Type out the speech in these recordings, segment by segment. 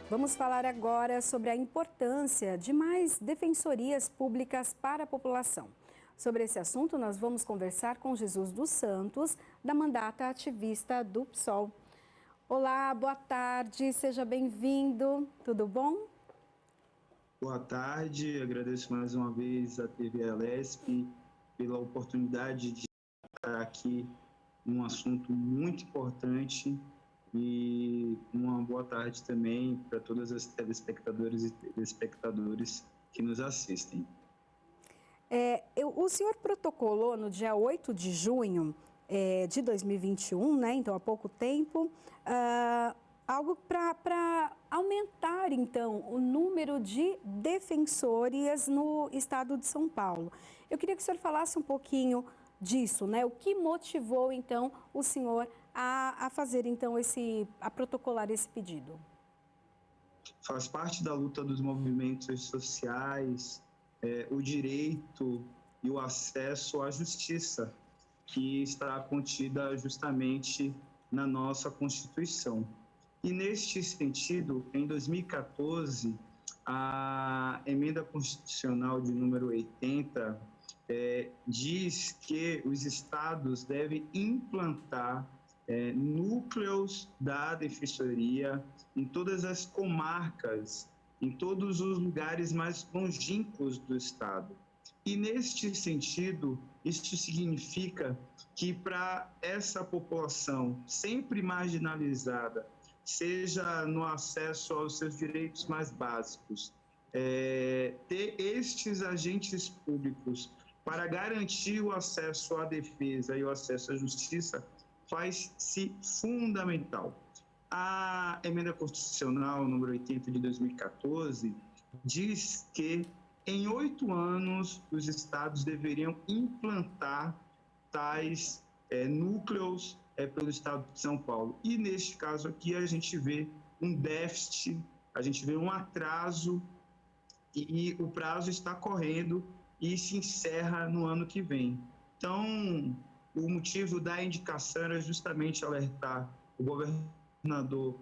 Vamos falar agora sobre a importância de mais defensorias públicas para a população. Sobre esse assunto, nós vamos conversar com Jesus dos Santos, da Mandata Ativista do PSOL. Olá, boa tarde, seja bem-vindo, tudo bom? Boa tarde, agradeço mais uma vez à TV Alesp pela oportunidade de estar aqui num assunto muito importante e uma boa tarde também para todas as telespectadoras e telespectadores que nos assistem. O senhor protocolou no dia 8 de junho de 2021, né? Então há pouco tempo, algo para aumentar, então, o número de defensorias no estado de São Paulo. Eu queria que o senhor falasse um pouquinho disso, né? O que motivou, então, o senhor a fazer, então, a protocolar esse pedido? Faz parte da luta dos movimentos sociais, o direito e o acesso à justiça, que está contida justamente na nossa Constituição. E, neste sentido, em 2014, a Emenda Constitucional de número 80 diz que os estados devem implantar núcleos da defensoria em todas as comarcas, em todos os lugares mais longínquos do estado. E, neste sentido, isso significa que para essa população sempre marginalizada, seja no acesso aos seus direitos mais básicos, ter estes agentes públicos para garantir o acesso à defesa e o acesso à justiça faz-se fundamental. A Emenda Constitucional número 80 de 2014 diz que em 8 anos os estados deveriam implantar tais núcleos pelo estado de São Paulo. E neste caso aqui a gente vê um déficit, a gente vê um atraso e o prazo está correndo e se encerra no ano que vem. Então, o motivo da indicação era justamente alertar o governador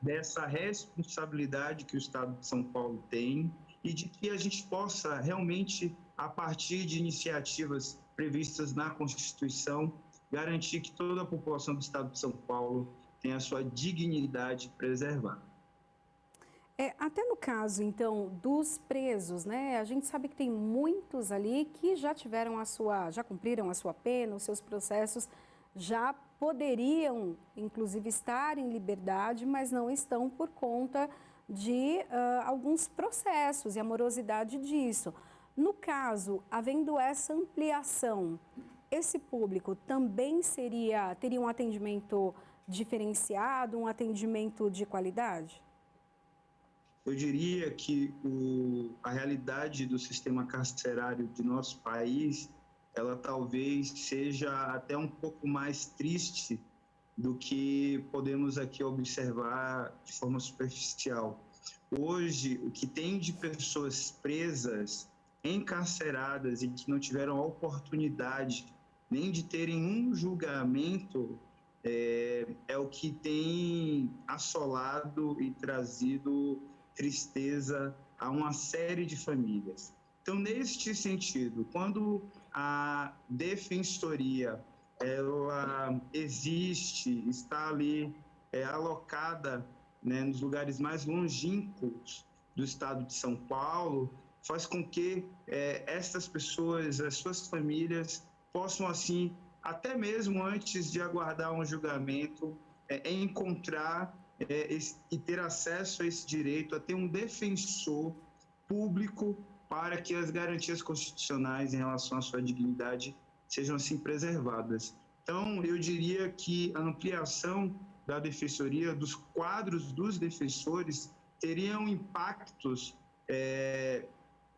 dessa responsabilidade que o estado de São Paulo tem e de que a gente possa realmente, a partir de iniciativas previstas na Constituição, garantir que toda a população do estado de São Paulo tenha a sua dignidade preservada. Até no caso, então, dos presos, né? A gente sabe que tem muitos ali que já já cumpriram a sua pena, os seus processos, já poderiam, inclusive, estar em liberdade, mas não estão por conta de alguns processos e a morosidade disso. No caso, havendo essa ampliação, esse público também teria um atendimento diferenciado, um atendimento de qualidade? Eu diria que a realidade do sistema carcerário de nosso país, ela talvez seja até um pouco mais triste do que podemos aqui observar de forma superficial. Hoje, o que tem de pessoas presas, encarceradas e que não tiveram a oportunidade nem de terem um julgamento, é o que tem assolado e trazido tristeza a uma série de famílias. Então, neste sentido, quando a defensoria ela existe, está ali alocada, né, nos lugares mais longínquos do estado de São Paulo, faz com que essas pessoas, as suas famílias, possam, assim, até mesmo antes de aguardar um julgamento, encontrar e ter acesso a esse direito, a ter um defensor público para que as garantias constitucionais em relação à sua dignidade sejam assim preservadas. Então, eu diria que a ampliação da defensoria, dos quadros dos defensores, teriam impactos,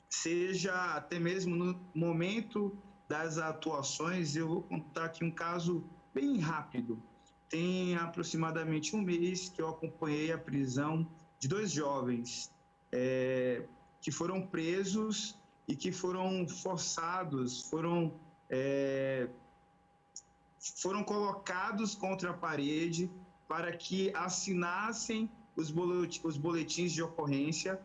seja até mesmo no momento das atuações. Eu vou contar aqui um caso bem rápido. Tem aproximadamente um mês que eu acompanhei a prisão de 2 jovens que foram presos e que foram forçados, foram colocados contra a parede para que assinassem os boletins de ocorrência.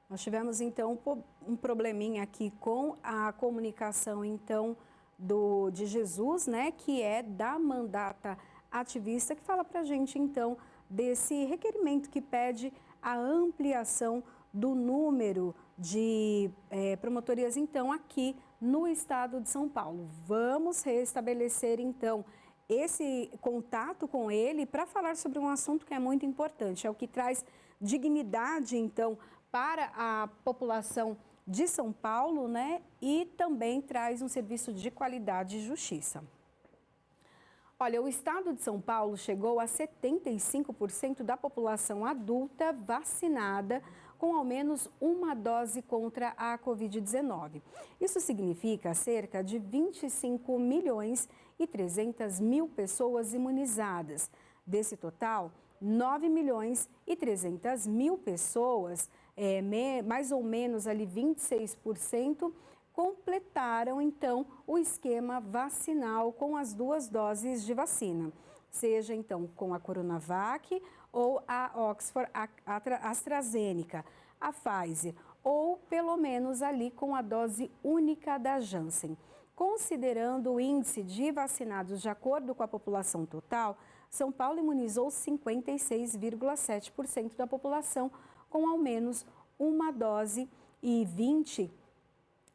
Nós tivemos, então, um probleminha aqui com a comunicação, então, de Jesus, né, que é da Mandata Ativista, que fala para a gente, então, desse requerimento que pede a ampliação do número de promotorias, então, aqui no estado de São Paulo. Vamos restabelecer, então, esse contato com ele para falar sobre um assunto que é muito importante, é o que traz dignidade, então, para a população de São Paulo, né? E também traz um serviço de qualidade e justiça. Olha, o estado de São Paulo chegou a 75% da população adulta vacinada com ao menos uma dose contra a Covid-19. Isso significa cerca de 25 milhões e 300 mil pessoas imunizadas. Desse total, 9 milhões e 300 mil pessoas, mais ou menos ali 26%, completaram então o esquema vacinal com as 2 doses de vacina, seja então com a Coronavac ou a Oxford AstraZeneca, a Pfizer, ou pelo menos ali com a dose única da Janssen. Considerando o índice de vacinados de acordo com a população total, São Paulo imunizou 56,7% da população com ao menos uma dose e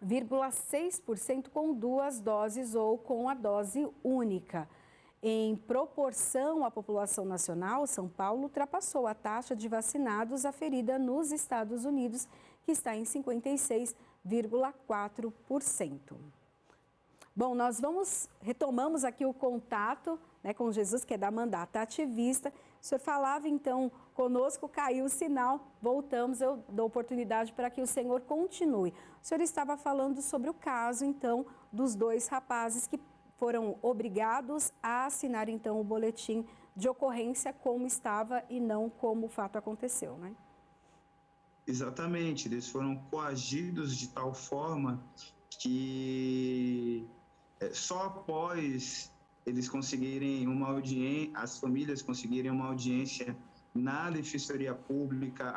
20,6% com 2 doses ou com a dose única. Em proporção à população nacional, São Paulo ultrapassou a taxa de vacinados aferida nos Estados Unidos, que está em 56,4%. Bom, retomamos aqui o contato, né, com Jesus, que é da Mandata Ativista. O senhor falava, então, conosco, caiu o sinal, voltamos, eu dou oportunidade para que o senhor continue. O senhor estava falando sobre o caso, então, dos 2 rapazes que foram obrigados a assinar, então, o boletim de ocorrência como estava e não como o fato aconteceu, né? Exatamente, eles foram coagidos de tal forma que só após eles conseguirem uma audiência, as famílias conseguirem uma audiência na Defensoria Pública,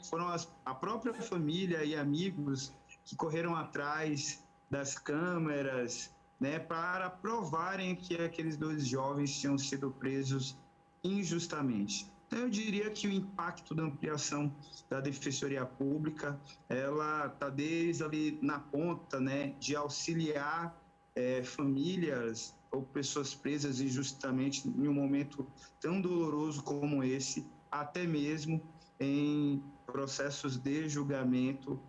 foram a própria família e amigos que correram atrás das câmeras, né, para provarem que aqueles 2 jovens tinham sido presos injustamente. Então, eu diria que o impacto da ampliação da Defensoria Pública, ela está desde ali na ponta, né, de auxiliar famílias ou pessoas presas injustamente em um momento tão doloroso como esse, até mesmo em processos de julgamento,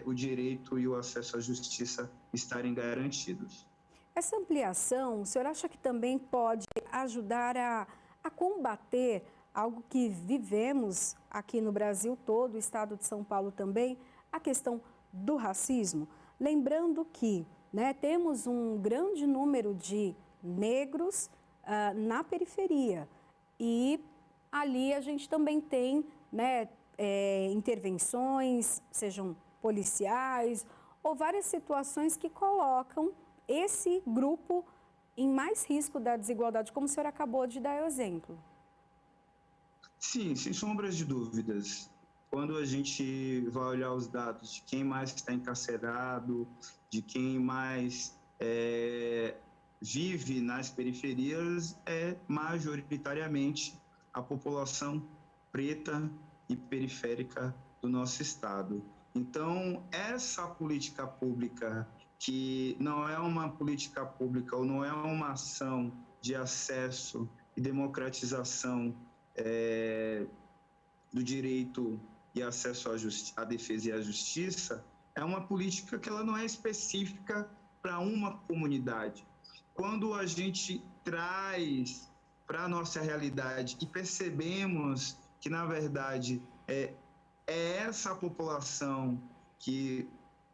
o direito e o acesso à justiça estarem garantidos. Essa ampliação, o senhor acha que também pode ajudar a combater algo que vivemos aqui no Brasil todo, o estado de São Paulo também, a questão do racismo? Lembrando que, né, temos um grande número de negros na periferia e ali a gente também tem, né, intervenções, sejam policiais ou várias situações que colocam esse grupo em mais risco da desigualdade, como o senhor acabou de dar o exemplo. Sim, sem sombras de dúvidas. Quando a gente vai olhar os dados de quem mais está encarcerado, de quem mais vive nas periferias, é majoritariamente a população preta e periférica do nosso estado. Então, essa política pública, que não é uma política pública ou não é uma ação de acesso e democratização do direito e acesso à defesa e à justiça, é uma política que ela não é específica para uma comunidade. Quando a gente traz para a nossa realidade e percebemos que, na verdade, é essa população que,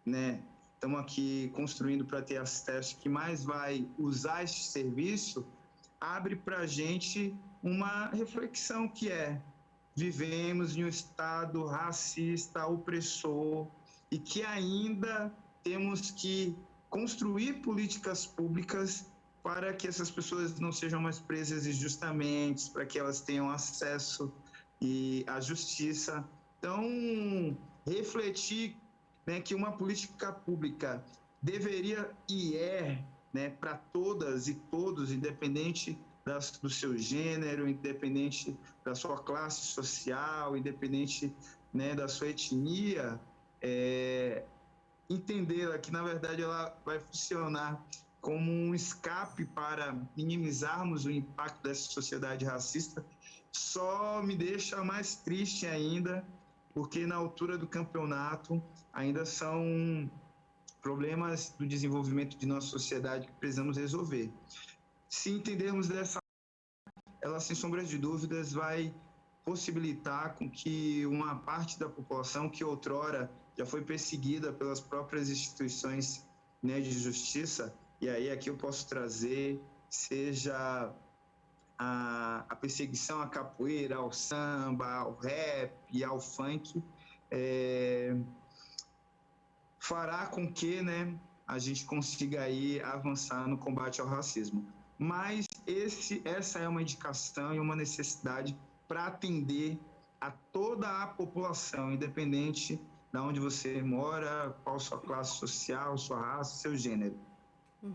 né, estamos aqui construindo para ter acesso, que mais vai usar esse serviço, abre para a gente uma reflexão que vivemos em um estado racista, opressor, e que ainda temos que construir políticas públicas para que essas pessoas não sejam mais presas injustamente, para que elas tenham acesso à justiça. Então, refletir, né, que uma política pública deveria e né, para todas e todos, independente do seu gênero, independente da sua classe social, independente, né, da sua etnia, entendê-la que, na verdade, ela vai funcionar como um escape para minimizarmos o impacto dessa sociedade racista, só me deixa mais triste ainda, porque na altura do campeonato ainda são problemas do desenvolvimento de nossa sociedade que precisamos resolver. Se entendermos dessa, ela, sem sombra de dúvidas, vai possibilitar com que uma parte da população que outrora já foi perseguida pelas próprias instituições, né, de justiça, e aí aqui eu posso trazer, seja a perseguição à capoeira, ao samba, ao rap e ao funk, fará com que, né, a gente consiga aí avançar no combate ao racismo. Mas essa é uma indicação e uma necessidade para atender a toda a população, independente de onde você mora, qual sua classe social, sua raça, seu gênero.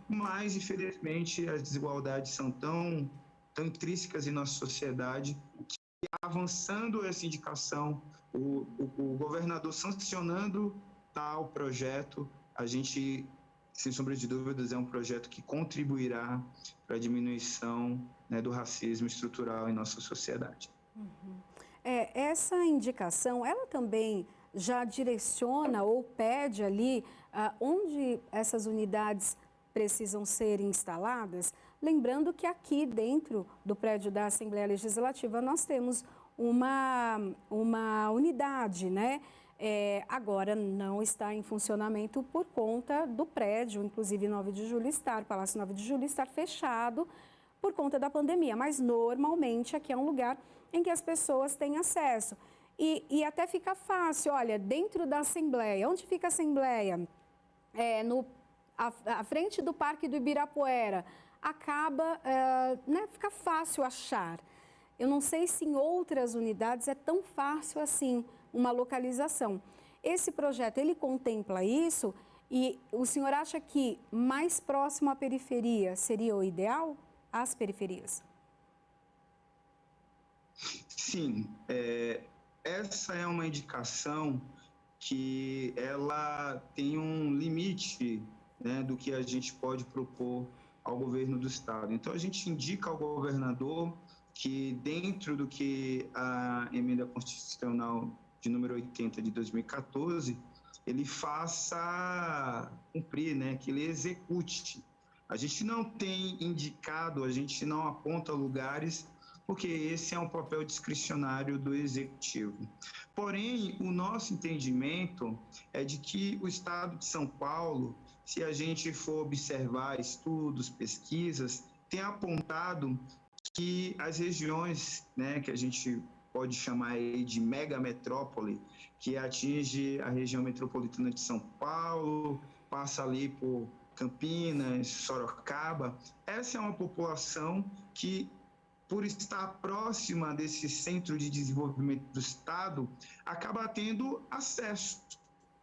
Mas, infelizmente, as desigualdades são tão intrínsecas em nossa sociedade que, avançando essa indicação, o governador sancionando tal projeto, a gente, sem sombra de dúvidas, é um projeto que contribuirá para a diminuição, né, do racismo estrutural em nossa sociedade. Essa indicação, ela também já direciona ou pede ali onde essas unidades precisam ser instaladas? Lembrando que aqui dentro do prédio da Assembleia Legislativa nós temos uma unidade, né? Agora não está em funcionamento por conta do prédio, inclusive 9 de julho estar, Palácio 9 de julho estar fechado por conta da pandemia, mas normalmente aqui é um lugar em que as pessoas têm acesso. E até fica fácil, olha, dentro da Assembleia, onde fica a Assembleia? À frente do Parque do Ibirapuera, acaba, né, fica fácil achar. Eu não sei se em outras unidades é tão fácil assim uma localização. Esse projeto, ele contempla isso e o senhor acha que mais próximo à periferia seria o ideal? Às periferias? Sim, essa é uma indicação que ela tem um limite, né, do que a gente pode propor ao governo do estado. Então, a gente indica ao governador que, dentro do que a emenda constitucional de número 80 de 2014, ele faça cumprir, né, que ele execute. A gente não tem indicado, a gente não aponta lugares, porque esse é um papel discricionário do executivo. Porém, o nosso entendimento é de que o estado de São Paulo, se a gente for observar estudos, pesquisas, tem apontado que as regiões, né, que a gente pode chamar aí de megametrópole, que atinge a região metropolitana de São Paulo, passa ali por Campinas, Sorocaba, essa é uma população que, por estar próxima desse centro de desenvolvimento do estado, acaba tendo acesso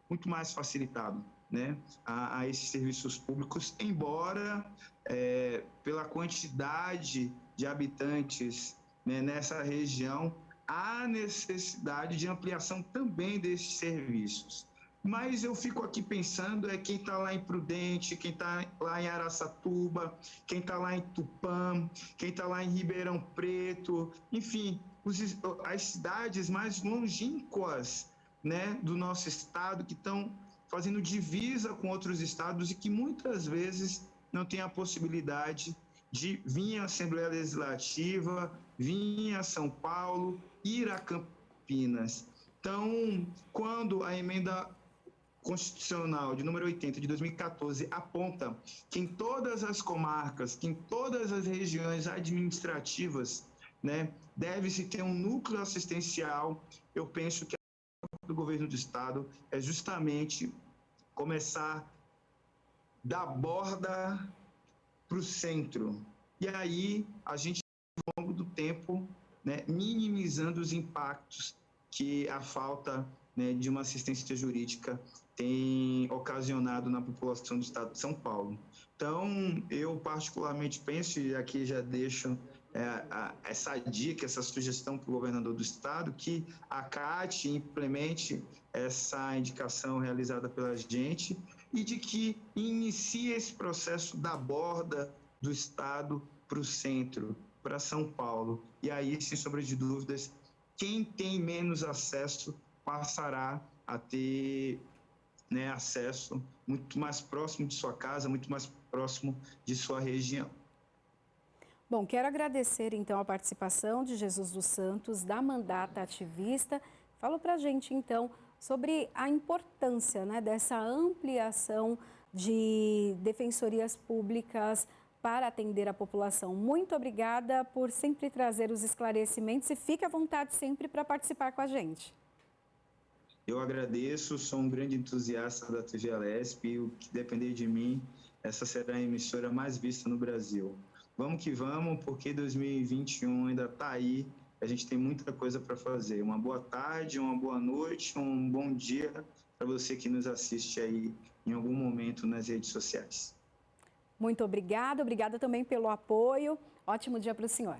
muito mais facilitado, né, a esses serviços públicos, embora pela quantidade de habitantes, né, nessa região, há necessidade de ampliação também desses serviços. Mas eu fico aqui pensando quem está lá em Prudente, quem está lá em Araçatuba, quem está lá em Tupã, quem está lá em Ribeirão Preto, enfim, as cidades mais longínquas, né, do nosso estado, que estão fazendo divisa com outros estados e que muitas vezes não têm a possibilidade de vir à Assembleia Legislativa, vir a São Paulo, ir a Campinas. Então, quando a emenda constitucional de número 80 de 2014 aponta que em todas as comarcas, que em todas as regiões administrativas, né, deve-se ter um núcleo assistencial, eu penso que do governo do estado é justamente começar da borda para o centro. E aí a gente, ao longo do tempo, né, minimizando os impactos que a falta, né, de uma assistência jurídica tem ocasionado na população do estado de São Paulo. Então, eu particularmente penso, e aqui já deixo essa dica, essa sugestão para o governador do estado, que acate e implemente essa indicação realizada pela gente e de que inicie esse processo da borda do estado para o centro, para São Paulo. E aí, sem sombra de dúvidas, quem tem menos acesso passará a ter, né, acesso muito mais próximo de sua casa, muito mais próximo de sua região. Bom, quero agradecer então a participação de Jesus dos Santos, da Mandata Ativista. Falou para a gente então sobre a importância, né, dessa ampliação de defensorias públicas para atender a população. Muito obrigada por sempre trazer os esclarecimentos e fique à vontade sempre para participar com a gente. Eu agradeço, sou um grande entusiasta da TV Alesp e o que depender de mim, essa será a emissora mais vista no Brasil. Vamos que vamos, porque 2021 ainda está aí, a gente tem muita coisa para fazer. Uma boa tarde, uma boa noite, um bom dia para você que nos assiste aí em algum momento nas redes sociais. Muito obrigada também pelo apoio. Ótimo dia para o senhor.